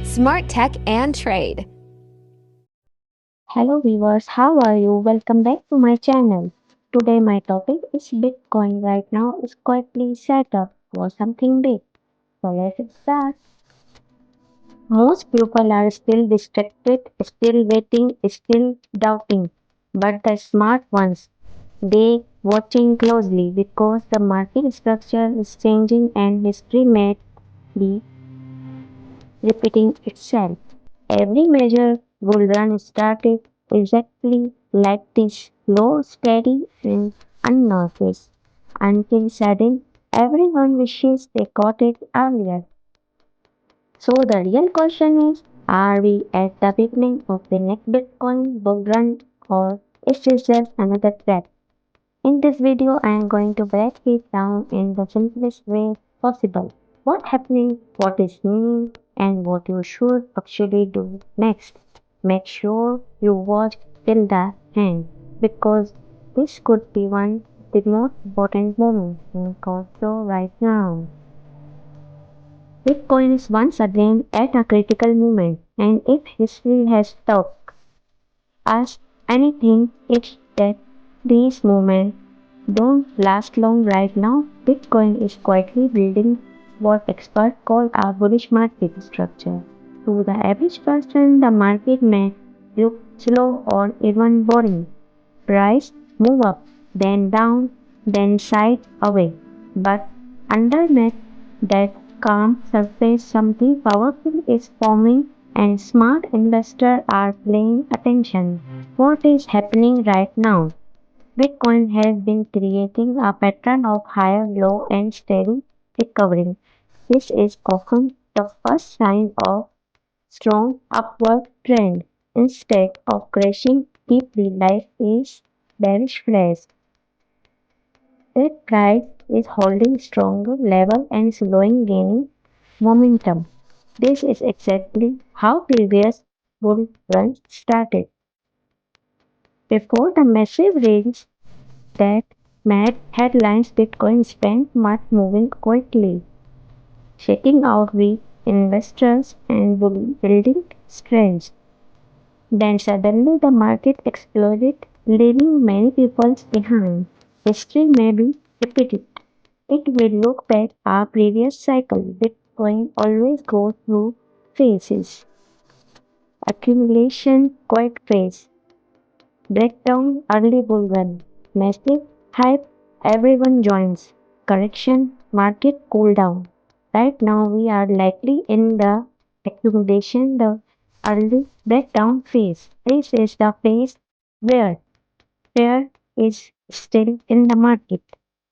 Smart Tech and Trade. Hello viewers, how are you? Welcome back to my channel. Today my topic is Bitcoin right now is quietly set up for something big. So let's start. Most people are still distracted, still waiting, still doubting. But the smart ones, they watching closely because the market structure is changing and history may be repeating itself. Every major bull run started exactly like this, slow, steady, and unnoticed, until sudden everyone wishes they got it earlier. So the real question is, are we at the beginning of the next Bitcoin bull run or is this just another trap? In this video, I am going to break it down in the simplest way possible. What happening, what is meaning, and what you should actually do next. Make sure you watch till the end because this could be one of the most important moments in crypto right now. Bitcoin is once again at a critical moment, and if history has taught us anything, it's that these moments don't last long right now. Bitcoin is quietly building what experts call a bullish market structure. To the average person, the market may look slow or even boring. Price move up, then down, then sideways. But underneath that calm surface, something powerful is forming, and smart investors are paying attention. What is happening right now? Bitcoin has been creating a pattern of higher low and steady recovery. This is often the first sign of strong upward trend. Instead of crashing deeply like a bearish flash, that price is holding stronger level and slowing gaining momentum. This is exactly how previous bull runs started. Before the massive range that made headlines, Bitcoin spent months moving quickly, shaking out weak investors and building strength. Then suddenly the market exploded, leaving many people behind. History may be repeated. It will look back our previous cycle. Bitcoin always goes through phases. Accumulation, quiet phase. Breakdown, early bull run. Massive hype, everyone joins. Correction, market cool down. Right now we are likely in the accumulation, the early breakdown phase. This is the phase where fear is still in the market.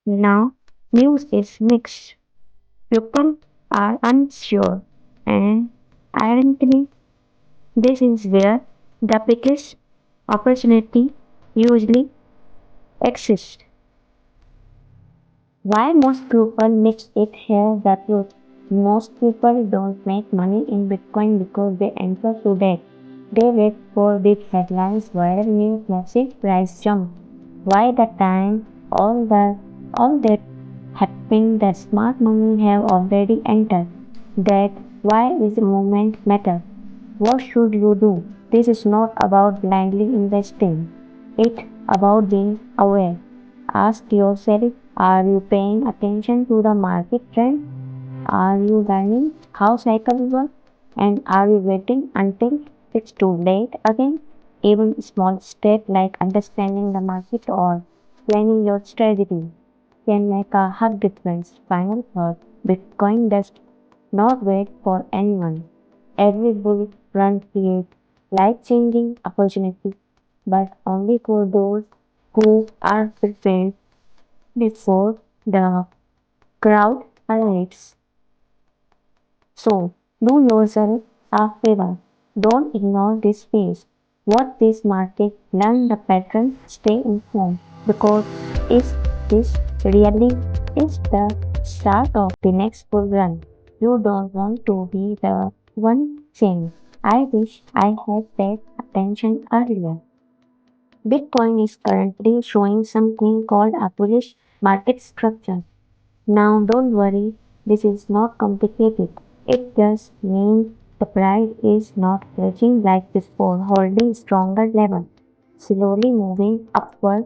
Now news is mixed. People are unsure and ironically this is where the biggest opportunity usually exists. Why most people mix it here the truth. Most people don't make money in Bitcoin because they enter to debt. They wait for big headlines where news massive price jump. Why the time all that happening the smart money have already entered. That why is the movement matter? What should you do? This is not about blindly investing. It's about being aware. Ask yourself, are you paying attention to the market trend? Are you learning how cycles work? And are you waiting until it's too late again? Even small steps like understanding the market or planning your strategy can make a hug difference. Final thought, Bitcoin does not wait for anyone. Every bull run creates life-changing opportunity, but only for those who are prepared before the crowd arrives. So, do yourself a favor. Don't ignore this phase. Watch this market, learn the pattern, stay informed. Because if this really is the start of the next bull run, you don't want to be the one saying, I wish I had paid attention earlier. Bitcoin is currently showing something called a bullish market structure. Now, don't worry, this is not complicated. It just means the price is not surging like before, holding stronger level, slowly moving upward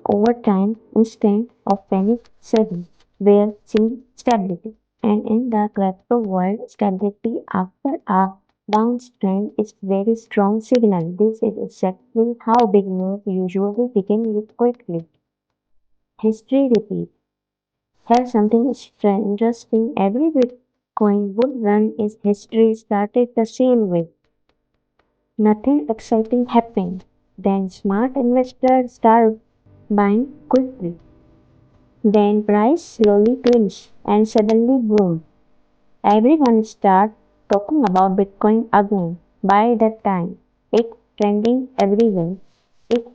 over time instead of panic selling, where see stability. And in the crypto world, stability after a downtrend is very strong signal. This is exactly how big moves usually begin with quickly. History repeats. Here's something interesting. Every Bitcoin bull run is history started the same way. Nothing exciting happened. Then smart investors start buying quickly. Then price slowly climbs and suddenly boom. Everyone start talking about Bitcoin again. By that time, it's trending everywhere. It's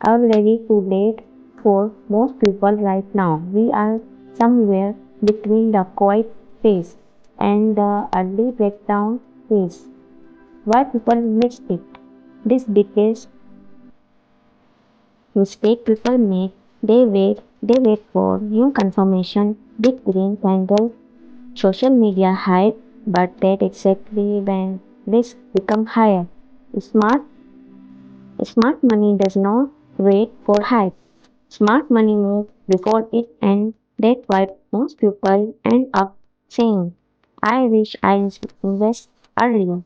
already too late for most people right now. We are somewhere between the quiet phase and the early breakdown phase. Why people missed it? This biggest mistake people make, they wait for new confirmation, big green candle, social media hype, but that exactly when risks become higher. Smart smart money does not wait for hype. Smart money moves before it, and that's why most people end up saying, I wish I invest earlier.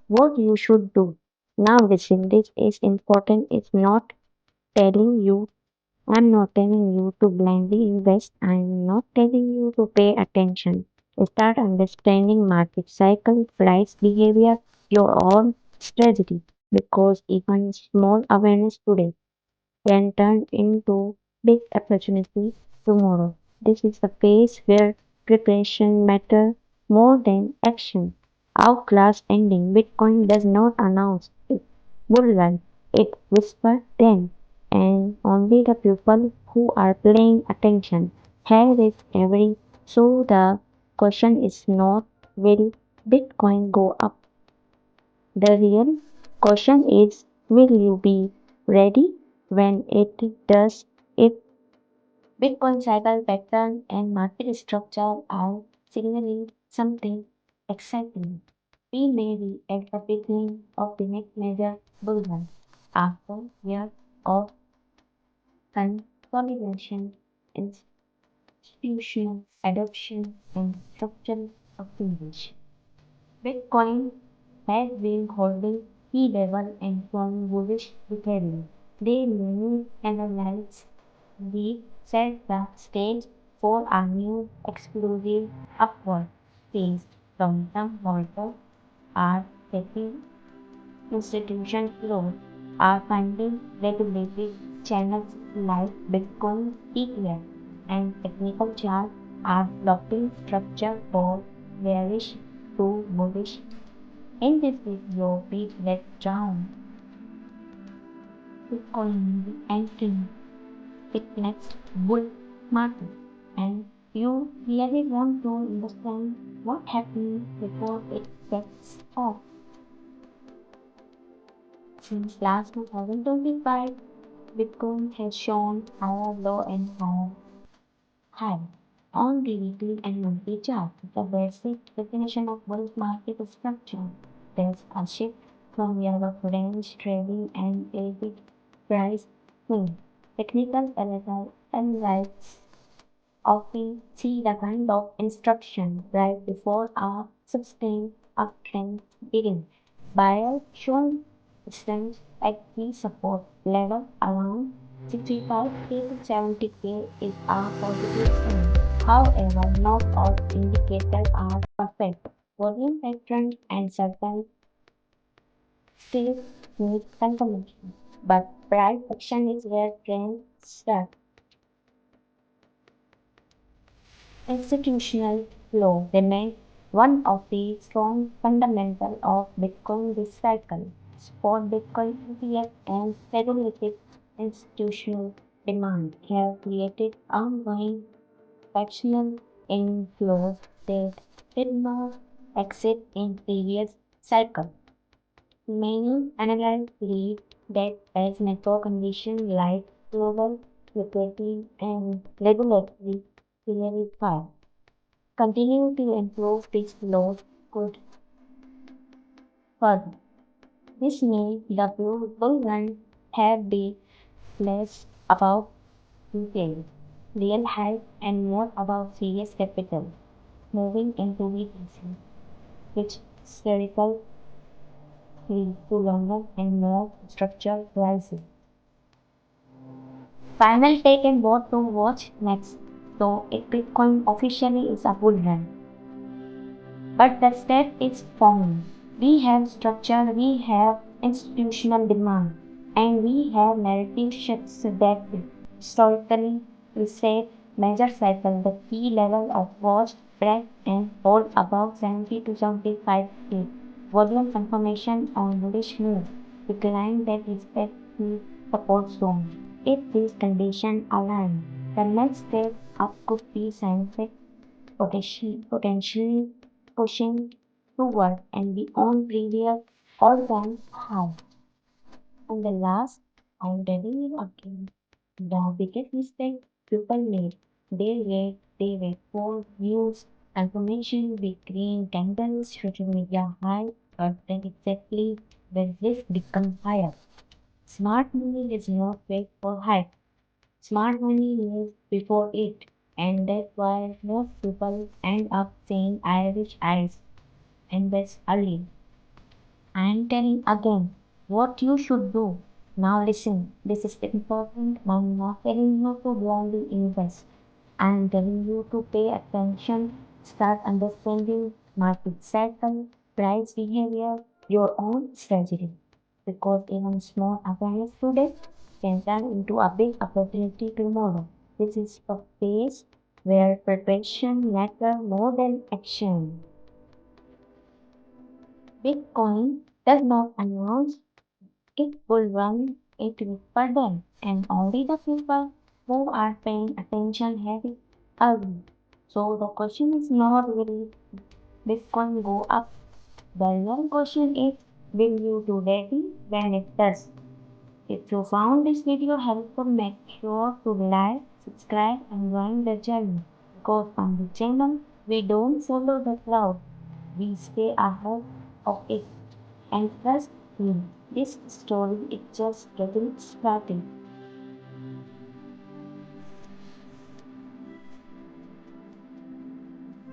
What you should do. Now listen, this is important. Telling you I'm not telling you to blindly invest. I'm not telling you to pay attention. Start understanding market cycle, price behavior, your own strategy. Because even small awareness today can turn into big opportunity tomorrow. This is the phase where preparation matters more than action. Our class ending, Bitcoin does not announce it bull run. It whispers then, and only the people who are paying attention hear it every. So the question is not will Bitcoin go up? The real question is, will you be ready when it does? If Bitcoin cycle pattern and market structure are signaling something exciting, we may be at the beginning of the next major bull run. After years of consolidation, institutional adoption, and structural optimization. Bitcoin has been holding key level and showing bullish behavior. They many analysts believe set the stage for a new explosive upward phase. Long-term holders are taking institution flows are finding regulated channels like Bitcoin ETF and technical charts are plotting structure for bearish to bullish. In this video, we break down Bitcoin entering its next bull market, and you really want to understand what happened before it gets off. Since last 2025, Bitcoin has shown higher low and higher high on the weekly and monthly chart. The basic definition of bull market structure. There's a shift from yellow range trading and a big price swing. Technical analysis often see the kind of instruction right before a sustained uptrend begins. Buyers shown strength at key support level around 65K to 70K is a positive sign. However, not all indicators are perfect. Volume pattern and certain still need confirmation. But price action is where trends start. Institutional flow remains one of the strong fundamentals of Bitcoin this cycle. Spot Bitcoin ETF and regulated institutional demand have created ongoing fractional inflows that did not exist in previous cycles. Many analysts believe that as macro conditions like global liquidity and regulatory clarify continue to improve, this load could further. This means the bull run have been less about retail, real hype, and more about serious capital moving into weakness, which historical lead to longer and more structured crisis. Final take and what to watch next. So, if Bitcoin officially is a bull run, but the step is forming. We have structure, we have institutional demand, and we have narrative shifts that historically reset major cycle. The key level of watch, break, and hold above 70 to 75 K. Volume confirmation on bullish move. Decline that respect to support zone. If these conditions align, the next step up could be scientific potentially pushing toward and beyond previous all-time high. And the last, I'm telling you again, the biggest mistake people make. They wait for news, information, big green candles, social media high, but then exactly when this becomes higher. Smart money does not wait for hype. Smart money moves before it, and that's why most people end up saying Irish eyes invest early. I'm telling again what you should do. Now listen, this is important. I'm not telling you to blindly invest. I'm telling you to pay attention, start understanding market cycle, price behavior, your own strategy. Because even small awareness today can turn into a big opportunity tomorrow. This is a phase where preparation matters more than action. Bitcoin does not announce it will run, it will burden, and only the people who are paying attention have it early. So the question is not will Bitcoin go up? The real question is will you do ready when it does? If you found this video helpful, make sure to like, subscribe, and join the journey. Because on the channel, we don't follow the crowd, we stay ahead of it. And trust me, this story is just getting started.